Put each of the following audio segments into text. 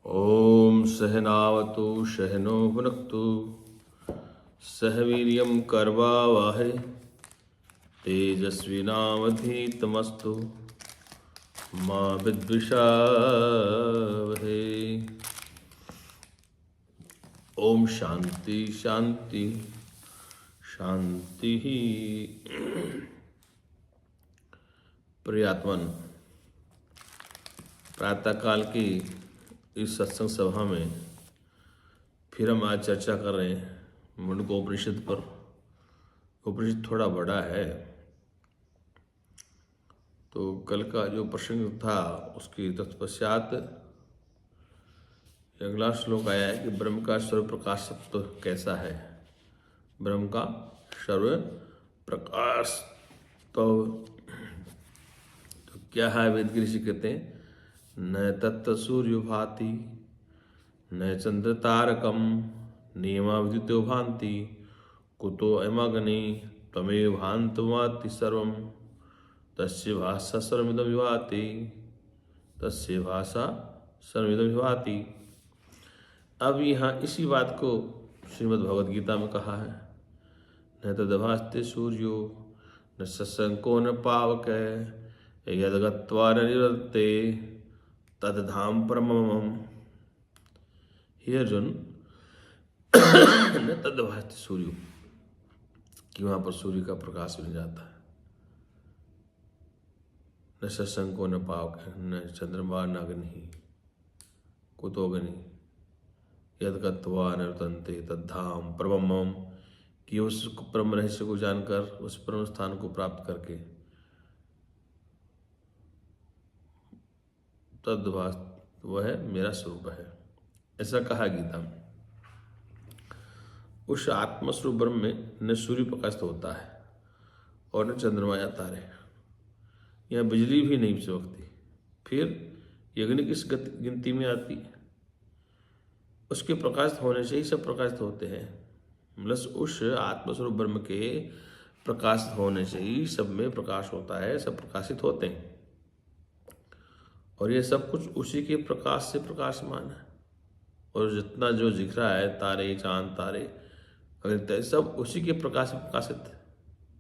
ॐ सहनावतु सहनो भुनक्तु सह वीर्यं कर्वावहै तेजस्विनावधीतमस्तु मा विद्विषावहै। ओम शांति शांति शांति। प्रियात्मन, प्रातःकाल की इस सत्संग सभा में फिर हम आज चर्चा कर रहे हैं मुंडकोपनिषद पर। उपनिषद थोड़ा बड़ा है, तो कल का जो प्रसंग था उसके तत्पश्चात अगला श्लोक आया है कि ब्रह्म का सर्व प्रकाशत्व कैसा है। ब्रह्म का सर्व प्रकाश तो क्या है? वेद के ऋषि कहते हैं न तत्त सूर्यो भाति न चंद्र तारकम नियमाविदितो भांति कुतो अयमग्नि त्वमेव भान्तमाति सर्वं तस्य भाषा सर्वमिदं विभाति तस्य भाषा सर्वमिदं विभाति। अब यहाँ इसी बात को श्रीमद् भगवद गीता में कहा है, न तदभास्ते सूर्यो न शशंको न पावकै यद्गत्वा न निवर्तते तद्धाम परमम्। हे अर्जुन, न तदभास्ते सूर्यो, कि वहाँ पर सूर्य का प्रकाश मिल जाता है, न शशंको न पावकै न चंद्रमा न अग्नि कुतो अग्नि यद्गत्वा न निवर्तन्ते तद्धाम परमम्, कि उस परम रहस्य को जानकर उस परम स्थान को प्राप्त करके तद्भास वह मेरा स्वरूप है, ऐसा कहा गीता में। उस आत्मस्वरूप ब्रह्म में न सूर्य प्रकाशित होता है और न चंद्रमा या तारे, यहाँ बिजली भी नहीं चमकती, फिर अग्नि किस गिनती में आती है? उसके प्रकाशित होने से ही सब प्रकाशित होते हैं। मतलब उस आत्मस्वरूप ब्रह्म के प्रकाशित होने से ही सब में प्रकाश होता है, सब प्रकाशित होते हैं। और ये सब कुछ उसी के प्रकाश से प्रकाशमान है। और जितना जो दिख रहा है, तारे चांद तारे अगर सब उसी के प्रकाश से प्रकाशित है।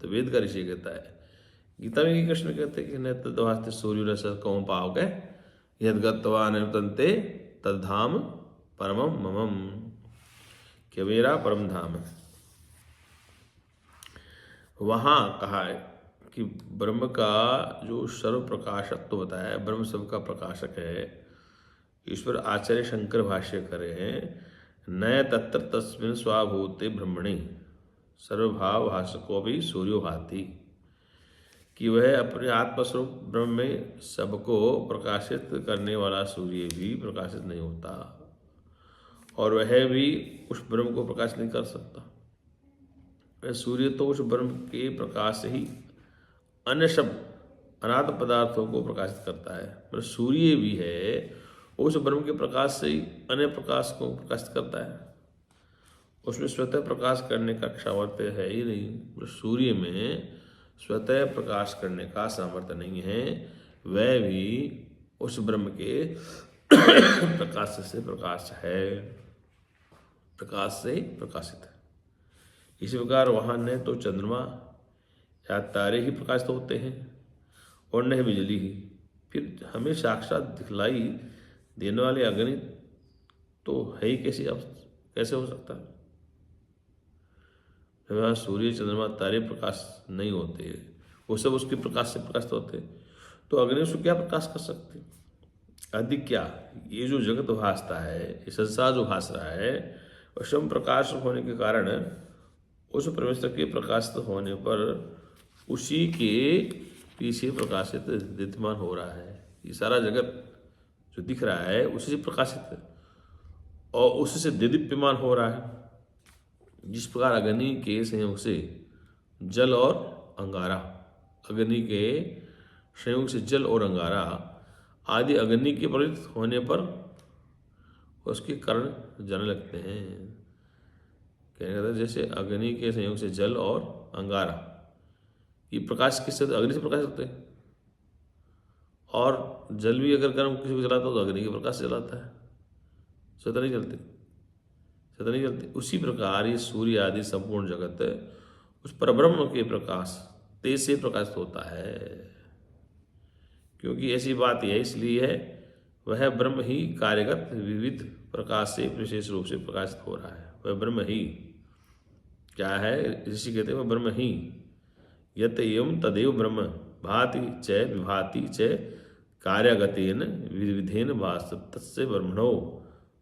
तो वेद का ऋषि कहता है, गीता में कृष्ण कहते हैं कि न तद्भास्ते सूर्यो न शशंको पावकै यद्गत्वा न निवर्तन्ते तद्धाम परमम् मम, कि मेरा परम धाम है। वहाँ कहा है कि ब्रह्म का जो सर्व प्रकाशत्व बताया है, ब्रह्म सबका प्रकाशक है। ईश्वर आचार्य शंकर भाष्य करे हैं, न तत्र तस्मिन् स्वाभूते ब्रह्मणि सर्वभाव भाषको भी सूर्यो भाति, कि वह अपने आत्मस्वरूप ब्रह्म में सबको प्रकाशित करने वाला सूर्य भी प्रकाशित नहीं होता, और वह भी उस ब्रह्म को प्रकाश नहीं कर सकता। वह सूर्य तो उस ब्रह्म के प्रकाश से ही अन्य सब अनाथ पदार्थों को प्रकाशित करता है। मतलब सूर्य भी है, उस ब्रह्म के प्रकाश से ही अन्य प्रकाश को प्रकाशित करता है। उसमें स्वतः प्रकाश करने का सामर्थ्य है ही नहीं। मतलब सूर्य में स्वतः प्रकाश करने का सामर्थ्य नहीं है, वह भी उस ब्रह्म के प्रकाश से प्रकाश है, प्रकाश से प्रकाशित है। इसी प्रकार वहाँ न तो चंद्रमा या तारे ही प्रकाशित होते हैं और न ही बिजली ही। फिर हमें साक्षात दिखलाई देने वाले अग्नि तो है ही कैसे हो सकता है? वहाँ सूर्य चंद्रमा तारे प्रकाश नहीं होते, वो सब उसके प्रकाश से प्रकाशित होते, तो अग्नि उसको क्या प्रकाश कर सकते? अधिक क्या, ये जो जगत भासता है, ये संसार जो भास रहा है, और स्वयं प्रकाश होने के कारण उस परमेश्वर के प्रकाशित होने पर उसी के पीछे प्रकाशित दीप्यमान हो रहा है। ये सारा जगत जो दिख रहा है उसी से प्रकाशित है और उसी से दीप्यमान हो रहा है। जिस प्रकार अग्नि के संयोग से जल और अंगारा, अग्नि के संयोग से जल और अंगारा आदि अग्नि के प्रवृत्त होने पर उसके कारण जलने लगते हैं। कहने का जैसे अग्नि के संयोग से जल और अंगारा, ये प्रकाश किससे? अग्नि से प्रकाश होते हैं। और जल भी अगर गर्म किसी को जलाता है तो अग्नि के प्रकाश से जलाता है। स्वतः नहीं चलते, स्वतः नहीं चलते। उसी प्रकार ये सूर्य आदि संपूर्ण जगत उस परब्रह्म के प्रकाश तेज से प्रकाशित होता है। क्योंकि ऐसी बात यह इसलिए है, वह ब्रह्म ही कार्यगत विविध प्रकाश से विशेष रूप से प्रकाशित हो रहा है। वह ब्रह्म ही क्या है, ऋषि कहते हैं वह ब्रह्म ही यत एवं तदेव ब्रह्म भाति च विभाति च कार्यगतेन विविधेन वास्तवस्य ब्रह्मणो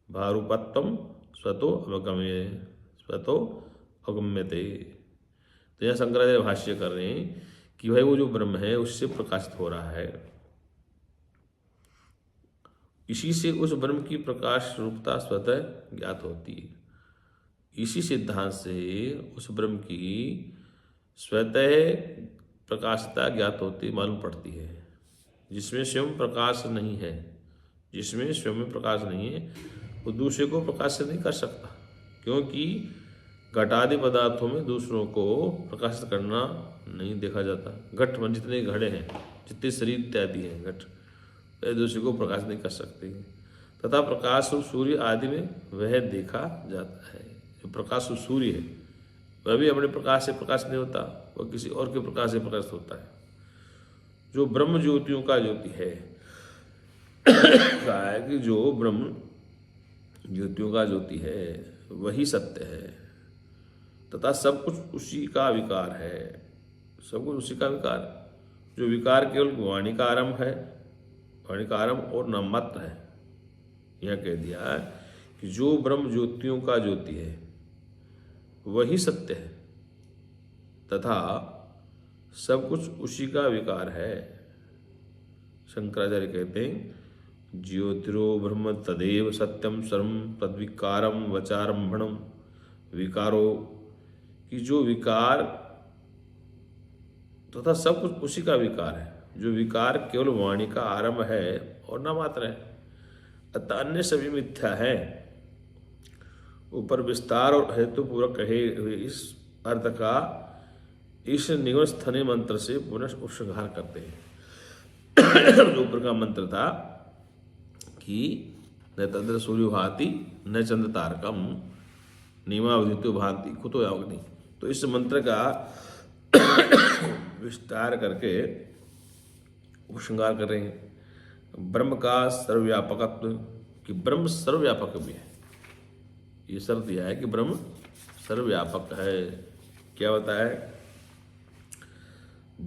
भारूपत्वम स्वतो अवगम्यते। तो यह शंकराचार्य भाष्य कर रहे हैं कि भाई वो जो ब्रह्म है उससे प्रकाशित हो रहा है, इसी से उस ब्रह्म की प्रकाश रूपता स्वतः ज्ञात होती है। इसी सिद्धांत से उस ब्रह्म की स्वतः प्रकाशता ज्ञात होती मालूम पड़ती है। जिसमें स्वयं प्रकाश नहीं है, जिसमें स्वयं में प्रकाश नहीं है, वो दूसरे को प्रकाशित नहीं कर सकता। क्योंकि घटादि पदार्थों में दूसरों को प्रकाशित करना नहीं देखा जाता। घट में जितने घड़े हैं, जितने शरीर इत्यादि हैं, घट दूसरे को प्रकाशित नहीं कर सकते। तथा प्रकाश रूप सूर्य आदि में वह देखा जाता है। जो प्रकाश रूप सूर्य है वह भी अपने प्रकाश से प्रकाशित नहीं होता, वह किसी और के प्रकाश से प्रकाशित होता है। जो ब्रह्म ज्योतियों का ज्योति है, कहा है कि जो ब्रह्म ज्योतियों का ज्योति है वही सत्य है, तथा सब कुछ उसी का विकार है। सब कुछ उसी का विकार, जो विकार केवल वाणी का आरंभ है, वाणी का आरंभ और नाम मात्र है। यह कह दिया कि जो ब्रह्म ज्योतियों का ज्योति है वही सत्य है, तथा सब कुछ उसी का विकार है। शंकराचार्य कहते हैं ज्योतिरो ब्रह्म तदेव सत्यम सर्वम तद्विकारम वचारंभणम विकारो, कि जो विकार तथा सब कुछ उसी का विकार है। जो विकार केवल वाणी का आरंभ है और न मात्र है, अतः अन्य सभी मिथ्या है। ऊपर विस्तार और हेतुपूर्वक कहे हुए इस अर्थ का इस निगम स्थने मंत्र से पुनः उपसंहार करते हैं। ऊपर का मंत्र था कि न तंद्र सूर्य भाति न चंद्र तारकम नियमावधित्यो भांति कुतो अग्नि। तो इस मंत्र का विस्तार करके उपसंहार कर रहे हैं। ब्रह्म का सर्वव्यापकत्व, कि ब्रह्म सर्वव्यापक भी है। ये शर्त दिया है कि ब्रह्म सर्वव्यापक है। क्या होता है,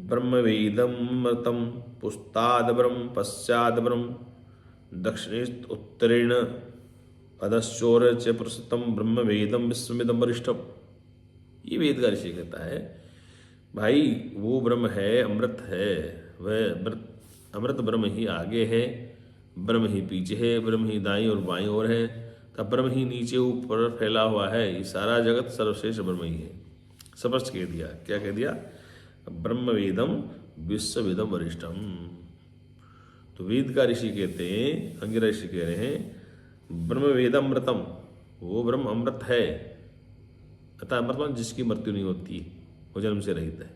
ब्रह्म वेदम अमृतम पुस्ताद ब्रह्म पश्चाद ब्रह्म दक्षिणेत उत्तरेण अधश्चोर च प्रस्तम ब्रह्म वेदम विश्वमिदम वरिष्ठम। ये वेद का ऋषि कहता है भाई वो ब्रह्म है, अमृत है, वह अमृत ब्रह्म ही आगे है, ब्रह्म ही पीछे है, ब्रह्म ही दाईं और बाईं ओर है, तब ब्रह्म ही नीचे ऊपर फैला हुआ है। ये सारा जगत सर्वश्रेष्ठ ब्रह्म ही है। स्पष्ट कह दिया। क्या कह दिया, ब्रह्म वेदम विश्वविदम वरिष्ठम। तो वेद का ऋषि कहते हैं, अंगिरा ऋषि कह रहे हैं ब्रह्म वेदमृतम, वो ब्रह्म अमृत है, अतः अमृत जिसकी मृत्यु नहीं होती, वो जन्म से रहित है।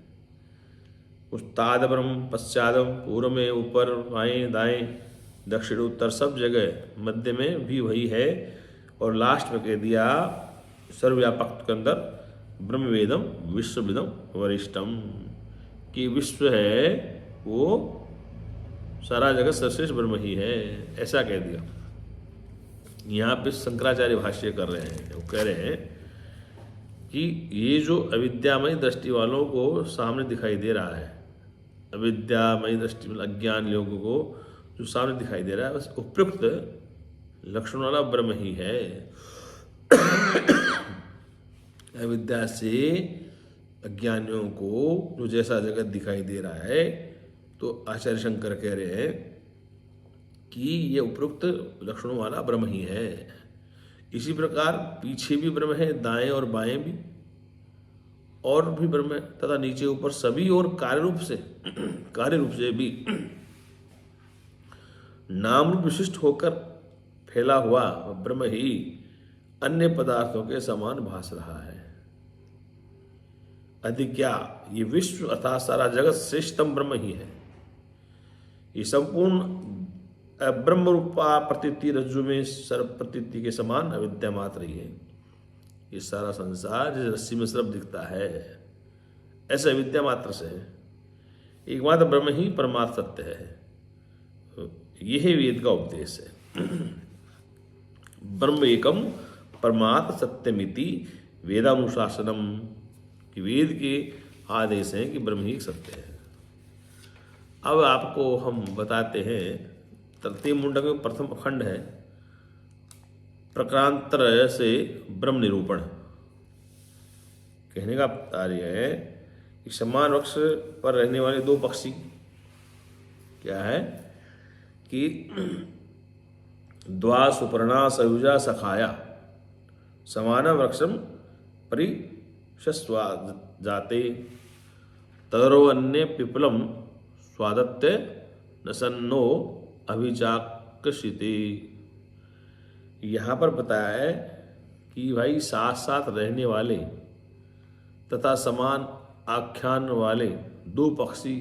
उस्ताद ब्रह्म पश्चादम, पूर्व में, ऊपर, बाएं दाएं, दक्षिण उत्तर सब जगह, मध्य में भी वही है। और लास्ट में कह दिया सर्वव्यापक के अंदर ब्रह्म वेदम विश्वविदम वरिष्ठम, कि विश्व है वो सारा जगत सर्वश्रेष्ठ ब्रह्म ही है, ऐसा कह दिया। यहाँ पे शंकराचार्य भाष्य कर रहे हैं, वो कह रहे हैं कि ये जो अविद्यामय दृष्टि वालों को सामने दिखाई दे रहा है, अविद्यामय दृष्टि मतलब अज्ञान लोगों को जो सामने दिखाई दे रहा है, बस उपयुक्त लक्षण वाला ब्रह्म ही है। अविद्या से अज्ञानियों को जो जैसा जगत दिखाई दे रहा है, तो आचार्य शंकर कह रहे हैं कि ये उपयुक्त लक्षणों वाला ब्रह्म ही है। इसी प्रकार पीछे भी ब्रह्म है, दाएं और बाएं भी, और भी ब्रह्म है, तथा नीचे ऊपर सभी और कार्य रूप से भी नाम रूप विशिष्ट होकर फैला हुआ ब्रह्म ही अन्य पदार्थों के समान भास रहा है। अधिक क्या, ये विश्व अर्थात सारा जगत श्रेष्ठतम ब्रह्म ही है। ये संपूर्ण ब्रह्म रूपा प्रतीति रज्जु में सर्प प्रतीति के समान अविद्या मात्र ही है। ये सारा संसार जिस रस्सी में सर्प दिखता है ऐसे अविद्या मात्र से है। एकमात्र ब्रह्म ही परमार्थ सत्य है। यही वेद का उपदेश है। ब्रह्म एकम परमार्थ सत्यमिति वेदानुशासनम, कि वेद के आदेश हैं कि ब्रह्म ही सत्य है। अब आपको हम बताते हैं, तृतीय मुंडक में प्रथम खंड है प्रकारांतर से ब्रह्म निरूपण। कहने का कार्य है कि समान वृक्ष पर रहने वाले दो पक्षी क्या है कि द्वा सुपर्णा सयुजा सखाया समान वृक्षम परिशस्वा जाते तदरो अन्य पिपलम स्वादत्य नसन्नो अभिचाकृषिते। यहाँ पर बताया है कि भाई साथ साथ रहने वाले तथा समान आख्यान वाले दो पक्षी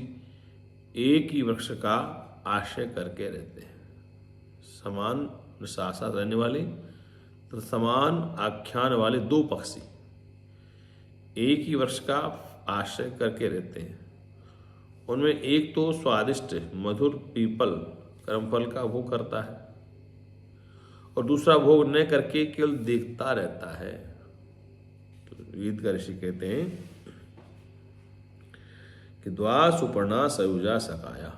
एक ही वृक्ष का आश्रय करके रहते हैं। समान साथ साथ रहने वाले तथा समान आख्यान वाले दो पक्षी एक ही वृक्ष का आश्रय करके रहते हैं। उनमें एक तो स्वादिष्ट मधुर पीपल कर्मफल का भोग करता है और दूसरा भोग न करके केवल देखता रहता है। तो वेद का ऋषि कहते हैं कि द्वा सुपर्णा सयुजा सकाया।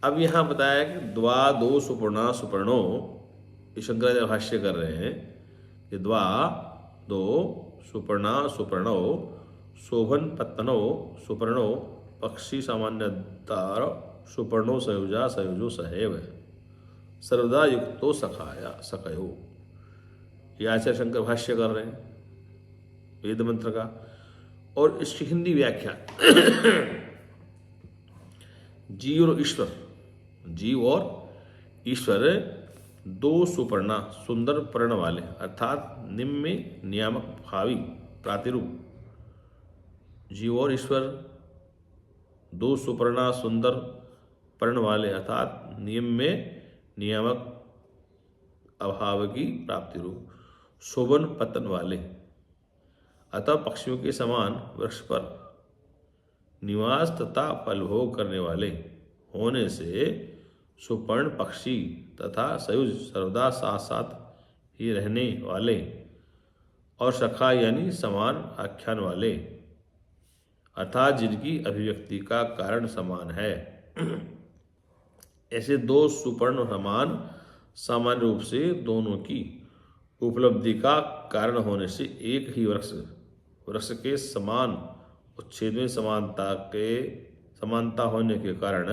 अब यहां बताया कि द्वा दो सुपर्णा सुपर्णो, ये शंकराचार्य भाष्य कर रहे हैं कि द्वा दो सुपर्णा सुपर्णो शोभन पत्तनो सुपर्णो पक्षी सामान्यतार सुपर्णो सयुजा सयुजो सहैव सर्वदा युक्तो सखाया सकयो। ये आचार्य शंकर भाष्य कर रहे हैं वेद मंत्र का। और इसकी हिंदी व्याख्या जीव और ईश्वर, जीव और ईश्वर दो सुपर्णा सुंदर पर्ण वाले अर्थात निम्न नियामक भावी प्रातिरूप। जीव और ईश्वर दो सुपर्णा सुंदर पर्ण वाले अर्थात नियम में नियामक अभाव की प्राप्ति रूप शोभन पतन वाले अतः पक्षियों के समान वृक्ष पर निवास तथा फलभोग करने वाले होने से सुपर्ण पक्षी तथा सयुज सर्वदा साथ साथ ही रहने वाले और सखा यानी समान आख्यान वाले अर्थात जिनकी अभिव्यक्ति का कारण समान है, ऐसे दो सुपर्ण समान सामान्य रूप से दोनों की उपलब्धि का कारण होने से एक ही वृक्ष के समान उच्छेद में समानता होने के कारण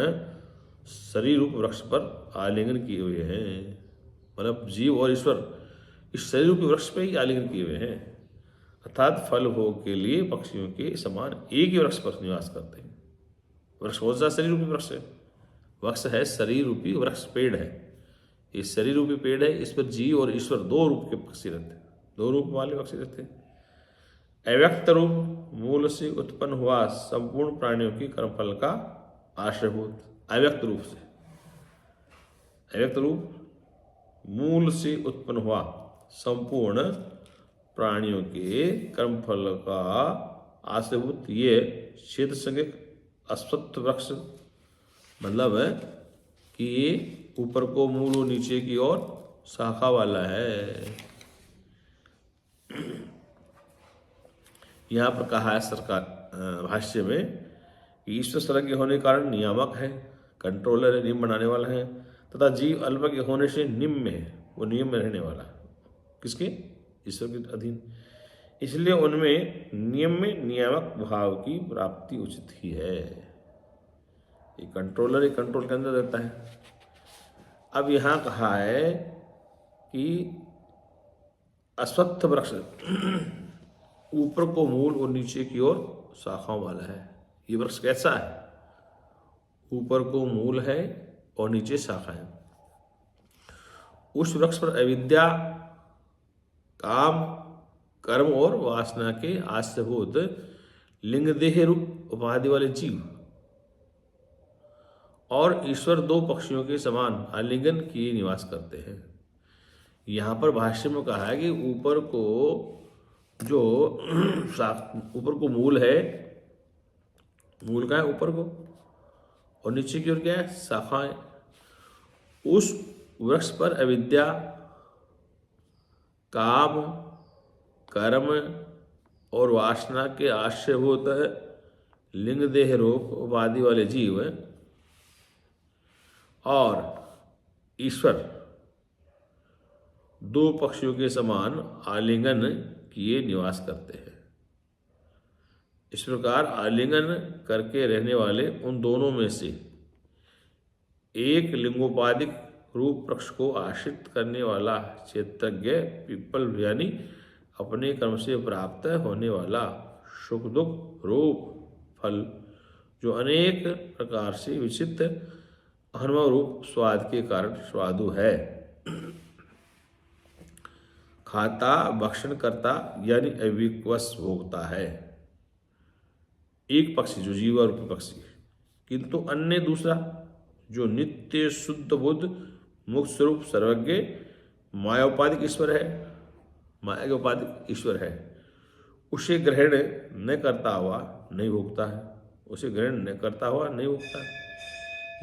शरीर रूप वृक्ष पर आलिंगन किए हुए हैं। मतलब जीव और ईश्वर इस शरीर रूपी वृक्ष पर ही आलिंगन किए हुए हैं अर्थात फल भोग के लिए पक्षियों के समान एक ही वृक्ष पर निवास करते हैं। वृक्ष कौन सा शरीर रूपी वृक्ष है? वृक्ष है शरीर रूपी वृक्ष, पेड़ है। ये शरीर रूपी पेड़ है, इस पर जीव और ईश्वर दो रूप के पक्षी रहते हैं, दो रूप वाले पक्षी रहते हैं। अव्यक्त रूप मूल से उत्पन्न हुआ संपूर्ण प्राणियों की कर्मफल का आश्रयभूत। अव्यक्त रूप से, अव्यक्त रूप मूल से उत्पन्न हुआ संपूर्ण प्राणियों के कर्मफल का आश्रयभूत ये क्षेत्र संज्ञक अश्वत्थ वृक्ष, मतलब है कि ये ऊपर को मूल और नीचे की ओर शाखा वाला है। यहाँ पर कहा है सरकार भाष्य में ईश्वर सर्वज्ञ होने के कारण नियामक है, कंट्रोलर है, नियम बनाने वाला है तथा जीव अल्पज्ञ होने से निम्न में है, वो नियम में रहने वाला। किसके? ईश्वर के अधीन। इसलिए उनमें नियम में नियामक भाव की प्राप्ति उचित ही है। ये कंट्रोलर एक कंट्रोल के अंदर रहता है। अब यहाँ कहा है कि अश्वत्थ वृक्ष ऊपर को मूल और नीचे की ओर शाखाओं वाला है। ये वृक्ष कैसा है? ऊपर को मूल है और नीचे शाखा है। उस वृक्ष पर अविद्या, काम, कर्म और वासना के आश्रयभूत लिंग देह रूप उपाधि वाले जीव और ईश्वर दो पक्षियों के समान आलिंगन किए निवास करते हैं। यहाँ पर भाष्य में कहा है कि ऊपर को जो ऊपर को मूल है, मूल का है ऊपर को, और नीचे की ओर क्या है, शाखाएं। उस वृक्ष पर अविद्या, काम, कर्म और वासना के आश्रयभूत लिंग देह रूप उपाधि वाले जीव और ईश्वर दो पक्षियों के समान आलिंगन किए निवास करते हैं। इस प्रकार आलिंगन करके रहने वाले उन दोनों में से एक लिंगोपाधिक रूप वृक्ष को आश्रित करने वाला क्षेत्रज्ञ पीपल यानी अपने कर्म से प्राप्त होने वाला सुख दुख रूप फल, जो अनेक प्रकार से विचित्र अनुभव रूप स्वाद के कारण स्वादु है, खाता भक्षण करता यानी अविवश भोगता है। एक पक्षी जो जीवा रूपी पक्षी, किंतु अन्य दूसरा जो नित्य शुद्ध बुद्ध मुक्त स्वरूप सर्वज्ञ मायोपाधिक ईश्वर है, माया के उपाधिक ईश्वर है, उसे ग्रहण न करता हुआ नहीं भोगता है, उसे ग्रहण न करता हुआ नहीं भोगता है।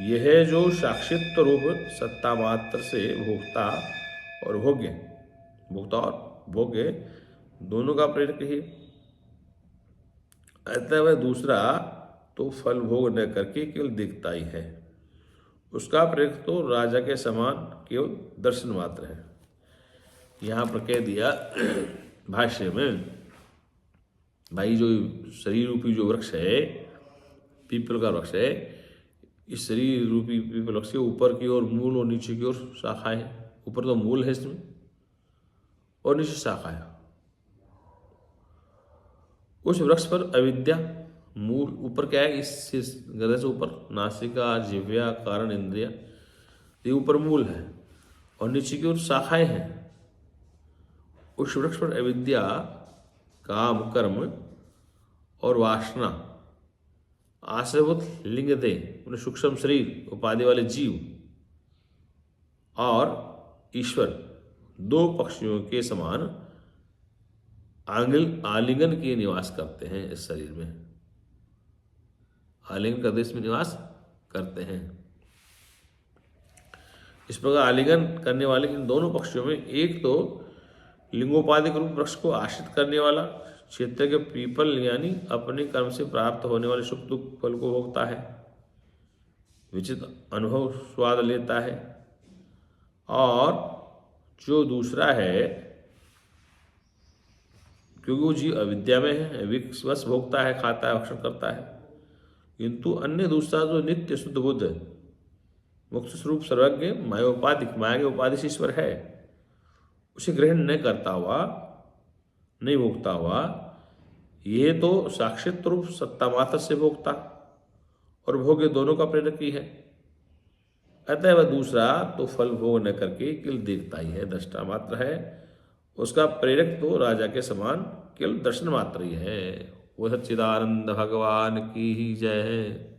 यह जो साक्षित्व रूप सत्ता मात्र से भोक्ता और भोग्य, भोक्ता और भोग्य दोनों का प्रेरक ही, अतः वह दूसरा तो फल भोग न करके केवल दिखता ही है, उसका प्रेरक तो राजा के समान केवल दर्शन मात्र है। यहाँ पर कह दिया भाष्य में, भाई जो शरीर रूपी जो वृक्ष है, पीपल का वृक्ष है, इस शरीर रूपी पीपल वृक्ष के ऊपर की ओर मूल और नीचे की ओर शाखा है। ऊपर तो मूल है इसमें और नीचे शाखा है। उस वृक्ष पर अविद्या मूल, ऊपर क्या है, इस गदे से ऊपर नासिका जिह्वा कारण इंद्रिया, ये ऊपर मूल है और नीचे की ओर शाखाएं हैं। उस वृक्ष पर अविद्या, काम, कर्म और वासना आश्रयभूत लिंग देह उन्हें सूक्ष्म शरीर उपाधि वाले जीव और ईश्वर दो पक्षियों के समान आलिंगन के निवास करते हैं। इस शरीर में आलिंगन का देश में निवास करते हैं। इस प्रकार आलिंगन करने वाले इन दोनों पक्षियों में एक तो लिंगोपाधिक रूप वृक्ष को आश्रित करने वाला क्षेत्र के पीपल यानी अपने कर्म से प्राप्त होने वाले सुख दुख फल को भोगता है, विचित्र अनुभव स्वाद लेता है, और जो दूसरा है क्योंकि वो जीव अविद्या में है, विवश भोगता है, खाता है, भक्षण करता है, किंतु अन्य दूसरा जो नित्य शुद्ध बुद्ध मुक्त स्वरूप सर्वज्ञ मायोपाधिक माया के उपाधि ईश्वर है, उसे ग्रहण न करता हुआ नहीं भोगता हुआ, ये तो साक्षित रूप सत्ता मात्र से भोगता और भोग्य दोनों का प्रेरक ही है। अतः वह दूसरा तो फल भोग न करके केवल देखता ही है, दृष्टा मात्र है, उसका प्रेरक तो राजा के समान केवल दर्शन मात्र ही है। वो सच्चिदानंद भगवान की ही जय है।